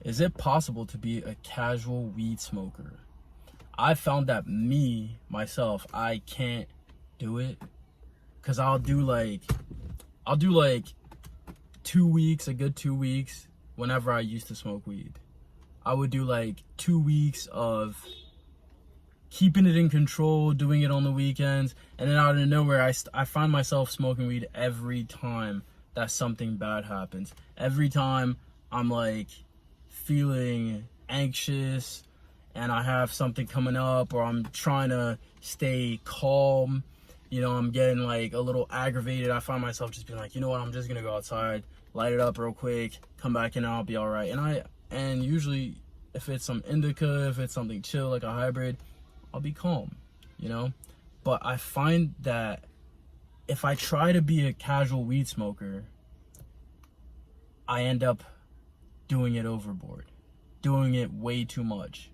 Is it possible to be a casual weed smoker? I found that myself, I can't do it. Cause I'll do like 2 weeks, a good 2 weeks, whenever I used to smoke weed. I would do like 2 weeks of keeping it in control, doing it on the weekends, and then out of nowhere, I find myself smoking weed every time that something bad happens. Every time I'm like feeling anxious and I have something coming up, or I'm trying to stay calm, I'm getting like a little aggravated. I find myself just being like, you know what, I'm just gonna go outside, light it up real quick, come back in, and I'll be all right. And usually, if it's some indica, if it's something chill like a hybrid, I'll be calm. But I find that if I try to be a casual weed smoker, I end up doing it overboard, doing it way too much.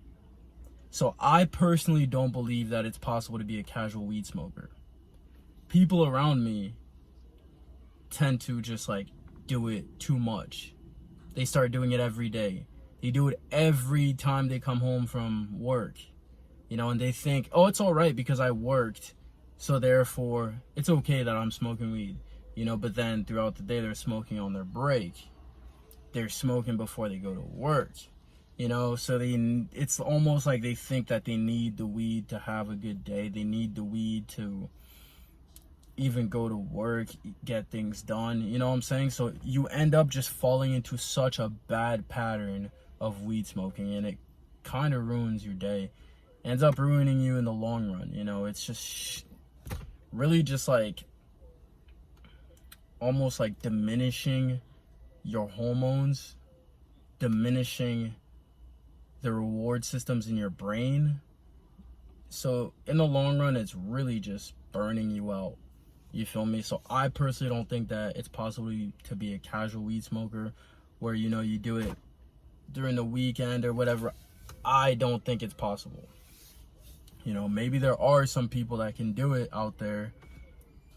So I personally don't believe that it's possible to be a casual weed smoker. People around me tend to just like do it too much. They start doing it every day. They do it every time they come home from work, and they think, oh, it's all right because I worked, so therefore it's okay that I'm smoking weed, but then throughout the day they're smoking on their break. They're smoking before they go to work, so it's almost like they think that they need the weed to have a good day. They need the weed to even go to work, get things done, you know what I'm saying? So you end up just falling into such a bad pattern of weed smoking, and it kind of ruins your day. Ends up ruining you in the long run. It's just really just like almost like diminishing your hormones, diminishing the reward systems in your brain. So in the long run, it's really just burning you out. You feel me? So I personally don't think that it's possible to be a casual weed smoker where, you do it during the weekend or whatever. I don't think it's possible. Maybe there are some people that can do it out there,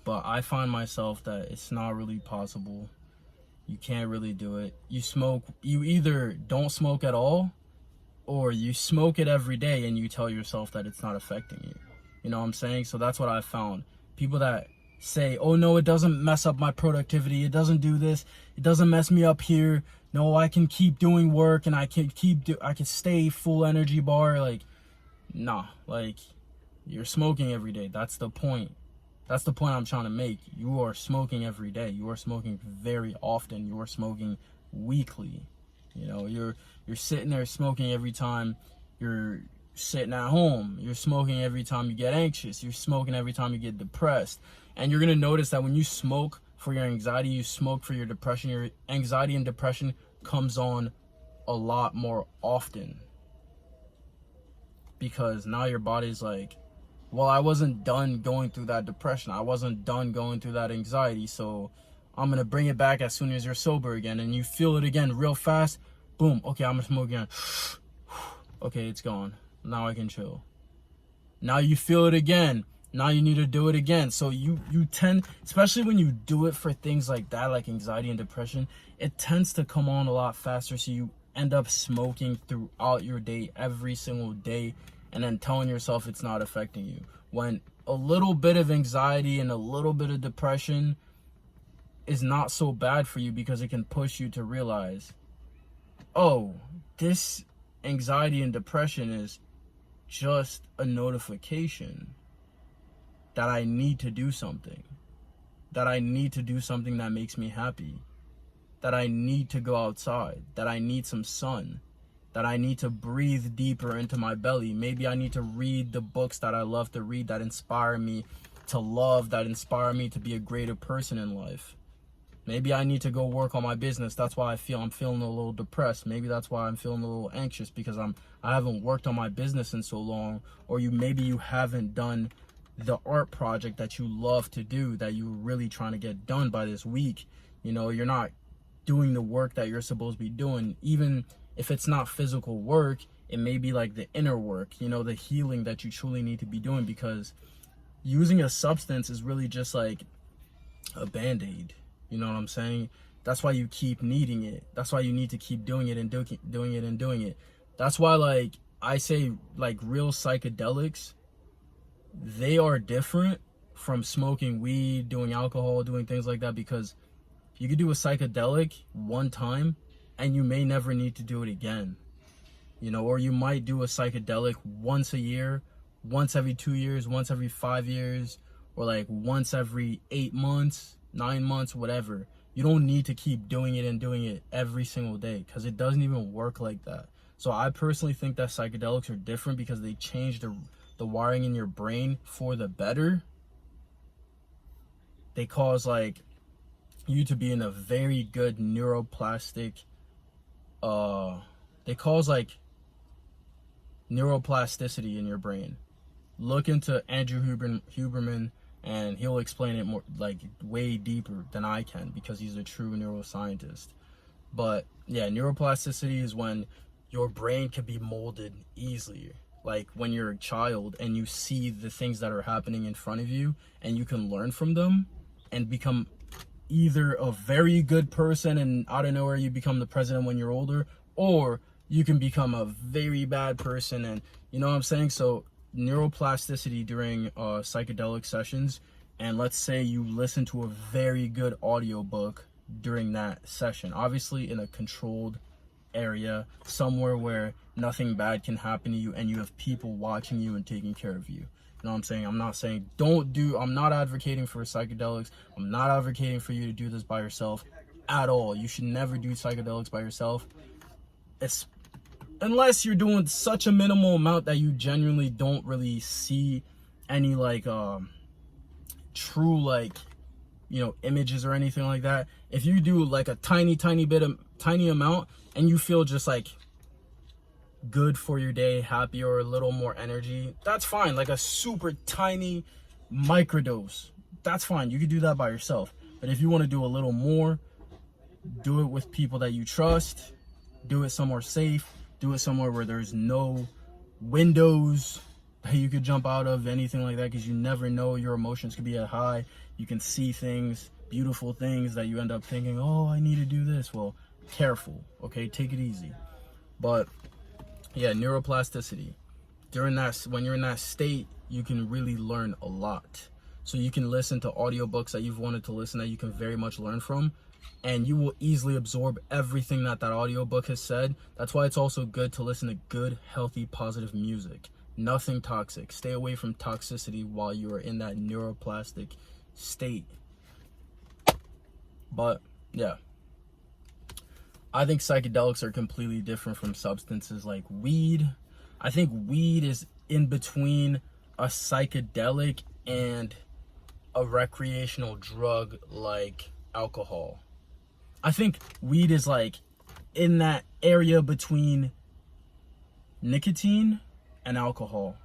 but I find myself that it's not really possible. You can't really do it. You either don't smoke at all, or you smoke it every day and you tell yourself that it's not affecting you. You know what I'm saying? So that's what I found. People that say, oh no, it doesn't mess up my productivity, it doesn't do this, it doesn't mess me up here, no, I can keep doing work and I can stay full energy bar. Like, nah, like, you're smoking every day. That's the point I'm trying to make. You are smoking every day. You are smoking very often. You are smoking weekly. You're sitting there smoking every time you're sitting at home. You're smoking every time you get anxious. You're smoking every time you get depressed. And you're going to notice that when you smoke for your anxiety, you smoke for your depression, your anxiety and depression comes on a lot more often. Because now your body's like, well, I wasn't done going through that depression. I wasn't done going through that anxiety. So I'm going to bring it back as soon as you're sober again. And you feel it again real fast. Boom. Okay, I'm going to smoke again. Okay, it's gone. Now I can chill. Now you feel it again. Now you need to do it again. So you tend, especially when you do it for things like that, like anxiety and depression, it tends to come on a lot faster. So you end up smoking throughout your day, every single day, and then telling yourself it's not affecting you. When a little bit of anxiety and a little bit of depression is not so bad for you, because it can push you to realize, oh, this anxiety and depression is just a notification that I need to do something, that I need to do something that makes me happy, that I need to go outside, that I need some sun, that I need to breathe deeper into my belly. Maybe I need to read the books that I love to read, that inspire me to love, that inspire me to be a greater person in life. Maybe I need to go work on my business. That's why I'm feeling a little depressed. Maybe that's why I'm feeling a little anxious, because I haven't worked on my business in so long. Or maybe you haven't done the art project that you love to do, that you're really trying to get done by this week. You're not doing the work that you're supposed to be doing. Even if it's not physical work, it may be like the inner work, the healing that you truly need to be doing, because using a substance is really just like a band-aid. You know what I'm saying? That's why you keep needing it. That's why you need to keep doing it and doing it and doing it. That's why, like, I say, like, real psychedelics, they are different from smoking weed, doing alcohol, doing things like that, because you could do a psychedelic one time and you may never need to do it again. You know, or you might do a psychedelic once a year, once every 2 years, once every 5 years, or like once every 8 months, 9 months, whatever. You don't need to keep doing it and doing it every single day, because it doesn't even work like that. So I personally think that psychedelics are different because they change the wiring in your brain for the better. They cause like you to be in a very good neuroplastic, they cause like neuroplasticity in your brain. Look into Andrew Huberman, and he'll explain it more, like, way deeper than I can, because he's a true neuroscientist. But yeah, neuroplasticity is when your brain can be molded easily. Like when you're a child and you see the things that are happening in front of you and you can learn from them and become either a very good person, and out of nowhere you become the president when you're older, or you can become a very bad person. And you know what I'm saying? So neuroplasticity during psychedelic sessions, and let's say you listen to a very good audiobook during that session, obviously in a controlled area, somewhere where nothing bad can happen to you and you have people watching you and taking care of you. You know what I'm saying? I'm not saying I'm not advocating for psychedelics. I'm not advocating for you to do this by yourself at all. You should never do psychedelics by yourself. Unless you're doing such a minimal amount that you genuinely don't really see any like true, like, you know, images or anything like that. If you do like a tiny amount and you feel just like good for your day, happy, or a little more energy, that's fine. Like a super tiny microdose, that's fine. You can do that by yourself. But if you want to do a little more, do it with people that you trust. Do it somewhere safe. Do it somewhere where there's no windows that you could jump out of, anything like that, because you never know. Your emotions could be at high. You can see things, beautiful things, that you end up thinking, oh, I need to do this. Well, careful, okay? Take it easy. But yeah, neuroplasticity. When you're in that state, you can really learn a lot. So you can listen to audiobooks that you've wanted to listen, that you can very much learn from, and you will easily absorb everything that audiobook has said. That's why it's also good to listen to good, healthy, positive music. Nothing toxic. Stay away from toxicity while you are in that neuroplastic state. But yeah, I think psychedelics are completely different from substances like weed. I think weed is in between a psychedelic and a recreational drug like alcohol. I think weed is like in that area between nicotine and alcohol.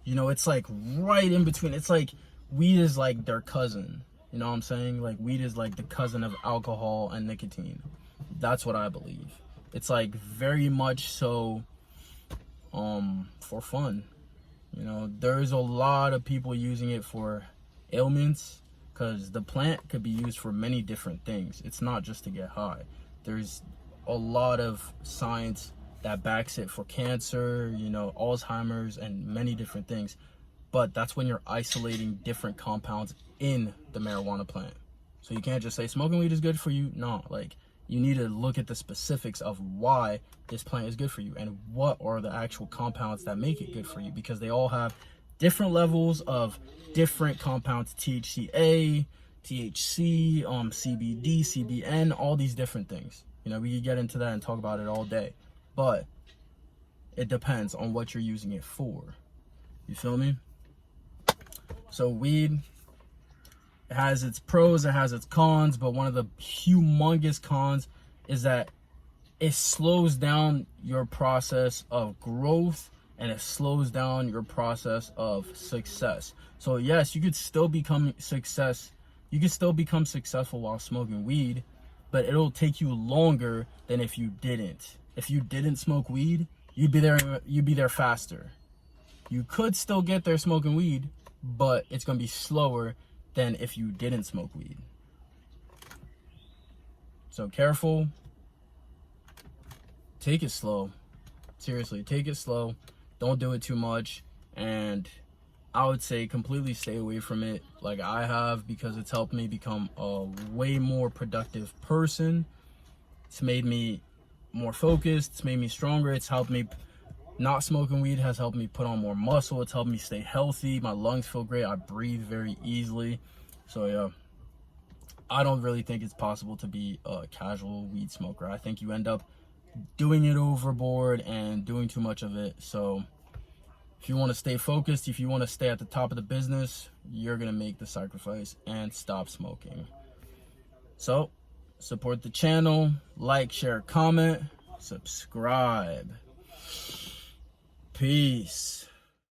You know, it's like right in between. It's like weed is like their cousin. You know what I'm saying? Like weed is like the cousin of alcohol and nicotine. That's what I believe. It's like very much so for fun. You know, there's a lot of people using it for ailments, because the plant could be used for many different things. It's not just to get high. There's a lot of science that backs it for cancer, you know, Alzheimer's, and many different things. But that's when you're isolating different compounds in the marijuana plant. So you can't just say smoking weed is good for you. No, like, you need to look at the specifics of why this plant is good for you and what are the actual compounds that make it good for you, because they all have different levels of different compounds: THCA, THC, CBD, CBN, all these different things. You know, we could get into that and talk about it all day, but it depends on what you're using it for. You feel me? So weed, it has its pros, it has its cons, but one of the humongous cons is that it slows down your process of growth, and it slows down your process of success. So yes, you could still become successful while smoking weed, but it'll take you longer than if you didn't. If you didn't smoke weed, you'd be there faster. You could still get there smoking weed, but it's gonna be slower than if you didn't smoke weed. So careful. Take it slow. Seriously, take it slow. Don't do it too much. And I would say completely stay away from it like I have, because it's helped me become a way more productive person. It's made me more focused. It's made me stronger. It's helped me. Not smoking weed has helped me put on more muscle. It's helped me stay healthy. My lungs feel great. I breathe very easily. So yeah, I don't really think it's possible to be a casual weed smoker. I think you end up doing it overboard and doing too much of it. So if you want to stay focused, if you want to stay at the top of the business, you're going to make the sacrifice and stop smoking. So support the channel, like, share, comment, subscribe. Peace.